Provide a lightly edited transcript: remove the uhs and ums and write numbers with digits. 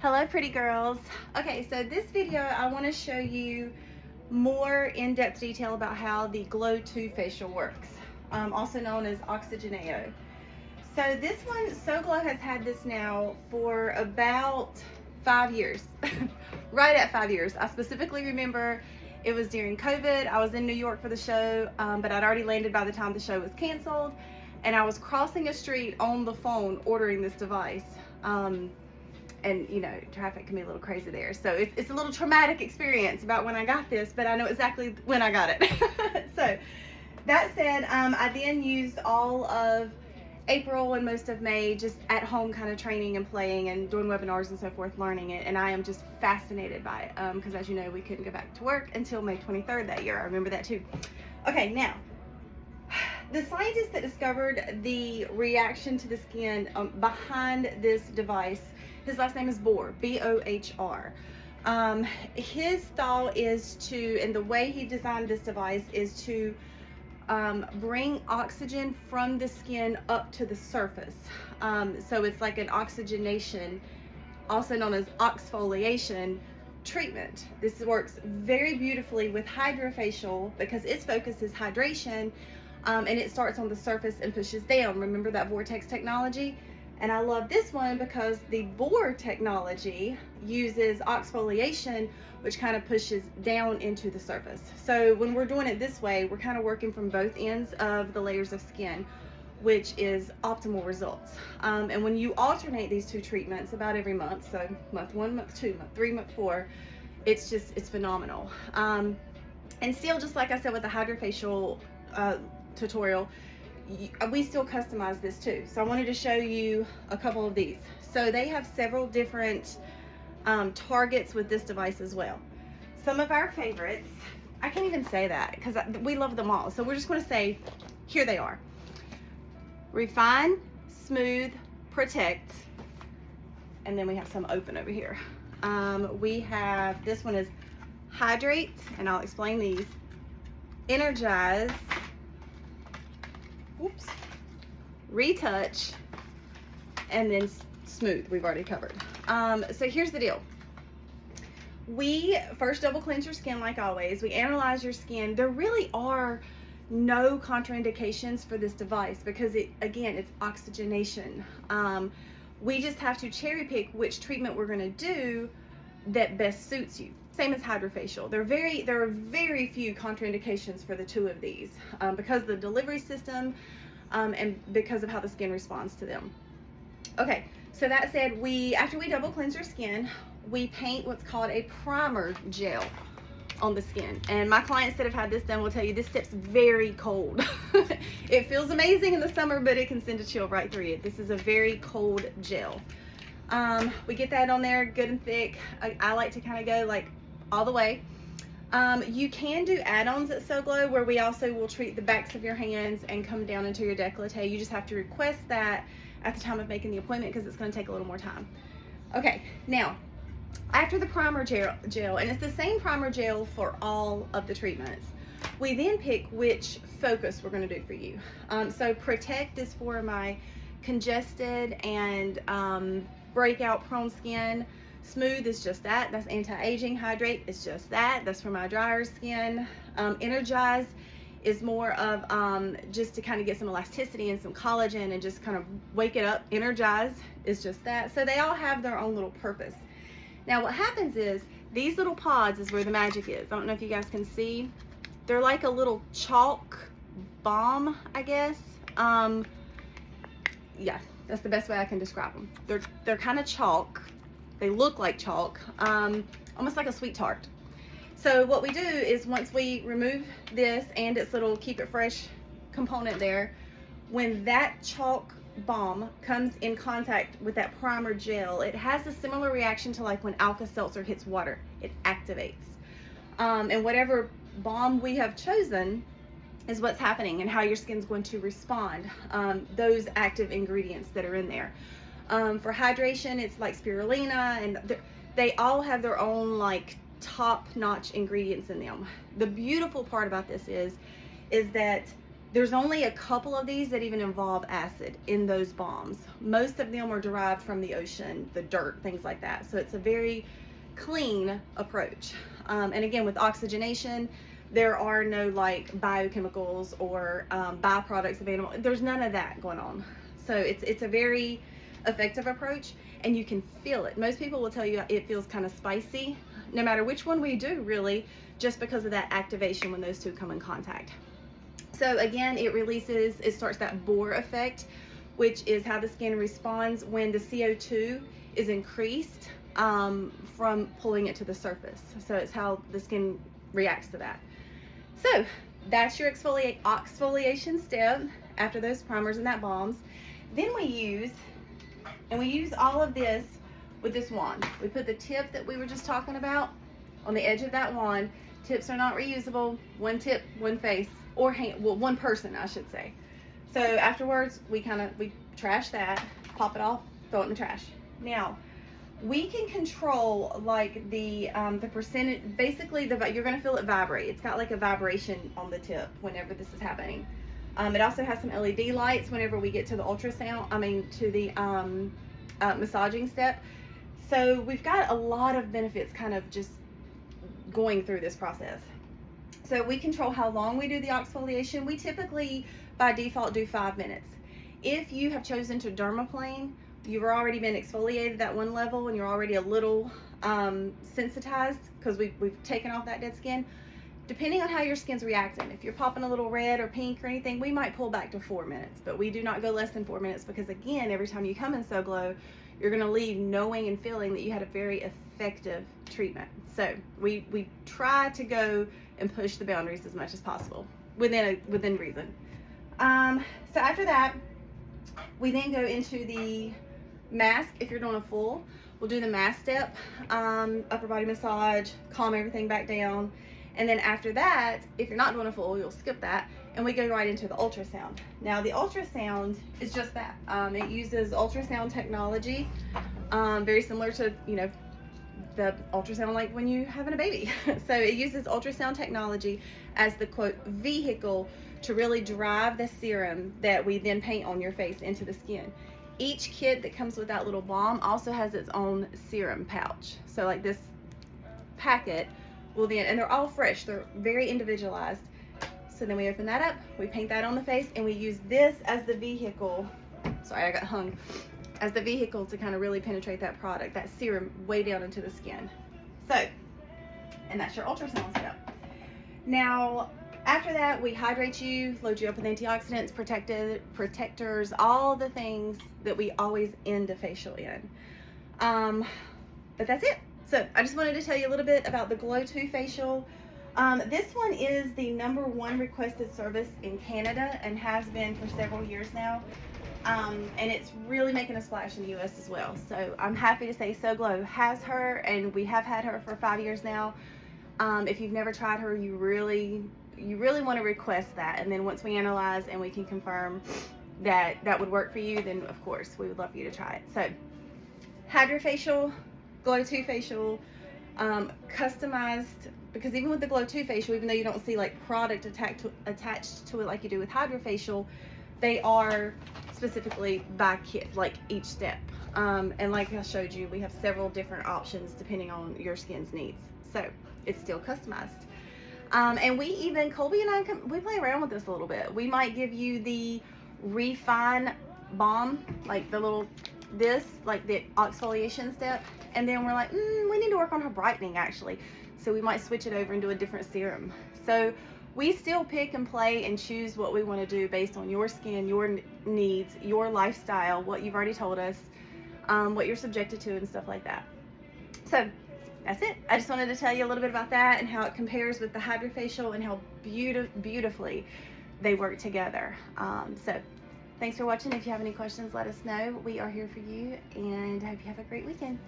Hello pretty girls. Okay, so this video I want to show you more in-depth detail about how the Glo2 Facial works, also known as Oxygeneo. So this one, Glo has had this now for about 5 years, right at 5 years. I specifically remember it was during COVID. I was in New York for the show, but I'd already landed by the time the show was canceled, and I was crossing a street on the phone ordering this device. And you know, traffic can be a little crazy there. So it's a little traumatic experience about when I got this, but I know exactly when I got it. So that said, I then used all of April and most of May just at home kind of training and playing and doing webinars and so forth, learning it. And I am just fascinated by it because as you know, we couldn't go back to work until May 23rd that year. I remember that too. Okay, now, the scientist that discovered the reaction to the skin behind this device, his last name is Bohr, B-O-H-R. His thought is to, and the way he designed this device is to bring oxygen from the skin up to the surface. So it's like an oxygenation, also known as exfoliation treatment. This works very beautifully with HydraFacial because its focus is hydration, and it starts on the surface and pushes down. Remember that vortex technology? And I love this one because the Bohr technology uses exfoliation, which kind of pushes down into the surface. So when we're doing it this way, we're kind of working from both ends of the layers of skin, which is optimal results. And when you alternate these two treatments about every month, so month 1, month 2, month 3, month 4, it's phenomenal. And still, just like I said with the HydraFacial tutorial, we still customize this too. So I wanted to show you a couple of these. So they have several different targets with this device as well. Some of our favorites, I can't even say that because we love them all. So we're just going to say, here they are: refine, smooth, protect, and then we have some open over here. We have, this one is hydrate, and I'll explain these. Energize, oops, retouch, and then smooth, we've already covered. So here's the deal. We first double cleanse your skin like always. We analyze your skin. There really are no contraindications for this device because again, it's oxygenation. We just have to cherry pick which treatment we're gonna do that best suits you. Same as HydraFacial. There are very few contraindications for the two of these because of the delivery system and because of how the skin responds to them. Okay, so that said, after we double cleanse your skin, we paint what's called a primer gel on the skin. And my clients that have had this done will tell you this step's very cold. It feels amazing in the summer, but it can send a chill right through you. This is a very cold gel. We get that on there good and thick. I like to kind of go like all the way. You can do add-ons at Glo where we also will treat the backs of your hands and come down into your décolleté. You just have to request that at the time of making the appointment because it's going to take a little more time. Okay, now after the primer gel, and it's the same primer gel for all of the treatments, we then pick which focus we're going to do for you. So protect is for my congested and breakout prone skin. Smooth is just that, that's anti-aging. Hydrate is just that, that's for my drier skin. Energize is more of just to kind of get some elasticity and some collagen and just kind of wake it up. Energize is just that. So they all have their own little purpose. Now what happens is, these little pods is where the magic is. I don't know if you guys can see. They're like a little chalk bomb, I guess. Yeah, that's the best way I can describe them. They're kind of chalk. They look like chalk, almost like a sweet tart. So what we do is once we remove this and its little keep it fresh component there, when that chalk bomb comes in contact with that primer gel, it has a similar reaction to like when Alka-Seltzer hits water. It activates. And whatever bomb we have chosen is what's happening and how your skin's going to respond, those active ingredients that are in there. For hydration, it's like spirulina, and they all have their own like top-notch ingredients in them. The beautiful part about this is that There's only a couple of these that even involve acid in those balms. Most of them are derived from the ocean, the dirt, things like that. So it's a very clean approach. And again, with oxygenation, there are no like biochemicals or byproducts of animal. There's none of that going on. So it's a very effective approach, and you can feel it. Most people will tell you it feels kind of spicy, no matter which one we do, really, just because of that activation when those two come in contact. So again, it starts that Bohr effect, which is how the skin responds when the CO2 is increased from pulling it to the surface. So it's how the skin reacts to that. So that's your exfoliation step after those primers and that balms. Then we use all of this with this wand. We put the tip that we were just talking about on the edge of that wand. Tips are not reusable. One tip, one face, or hand, well, one person, I should say. So afterwards, we trash that, pop it off, throw it in the trash. Now, we can control like the percentage. Basically, you're gonna feel it vibrate. It's got like a vibration on the tip whenever this is happening. It also has some LED lights whenever we get to the to the massaging step. So we've got a lot of benefits kind of just going through this process. So we control how long we do the exfoliation. We typically, by default, do 5 minutes. If you have chosen to dermaplane, you've already been exfoliated at one level and you're already a little sensitized because we've taken off that dead skin. Depending on how your skin's reacting, if you're popping a little red or pink or anything, we might pull back to 4 minutes, but we do not go less than 4 minutes because, again, every time you come in So Glo, you're going to leave knowing and feeling that you had a very effective treatment. So we try to go and push the boundaries as much as possible within reason. So after that, we then go into the mask. If you're doing a full, we'll do the mask step, upper body massage, calm everything back down. And then after that, if you're not doing a full, you'll skip that, and we go right into the ultrasound. Now the ultrasound is just that. It uses ultrasound technology, very similar to, the ultrasound like when you're having a baby. So it uses ultrasound technology as the quote vehicle to really drive the serum that we then paint on your face into the skin. Each kit that comes with that little balm also has its own serum pouch. So like this packet will then, and they're all fresh, they're very individualized. So then we open that up, we paint that on the face, and we use this as the vehicle, sorry I got hung, as the vehicle to kind of really penetrate that product, that serum, way down into the skin. So, and that's your ultrasound step. Now, after that, we hydrate you, load you up with antioxidants, protectors, all the things that we always end a facial in. But that's it. So I just wanted to tell you a little bit about the Glo2 Facial. This one is the #1 requested service in Canada and has been for several years now. And it's really making a splash in the US as well. So I'm happy to say So Glo has her, and we have had her for 5 years now. If you've never tried her, you really want to request that. And then once we analyze and we can confirm that that would work for you, then of course we would love for you to try it. So HydraFacial, Glo2 Facial, customized, because even with the Glo2 Facial, even though you don't see like product attached to it like you do with HydraFacial, they are specifically by kit, like each step. And like I showed you, we have several different options depending on your skin's needs. So it's still customized. And we even, Colby and I, we play around with this a little bit. We might give you the Refine Balm, like the little, like the exfoliation step. And then we're like, we need to work on her brightening actually. So we might switch it over and do a different serum. So we still pick and play and choose what we want to do based on your skin, your needs, your lifestyle, what you've already told us, what you're subjected to and stuff like that. So that's it. I just wanted to tell you a little bit about that and how it compares with the HydraFacial and how beautifully they work together. So thanks for watching. If you have any questions, let us know. We are here for you, and I hope you have a great weekend.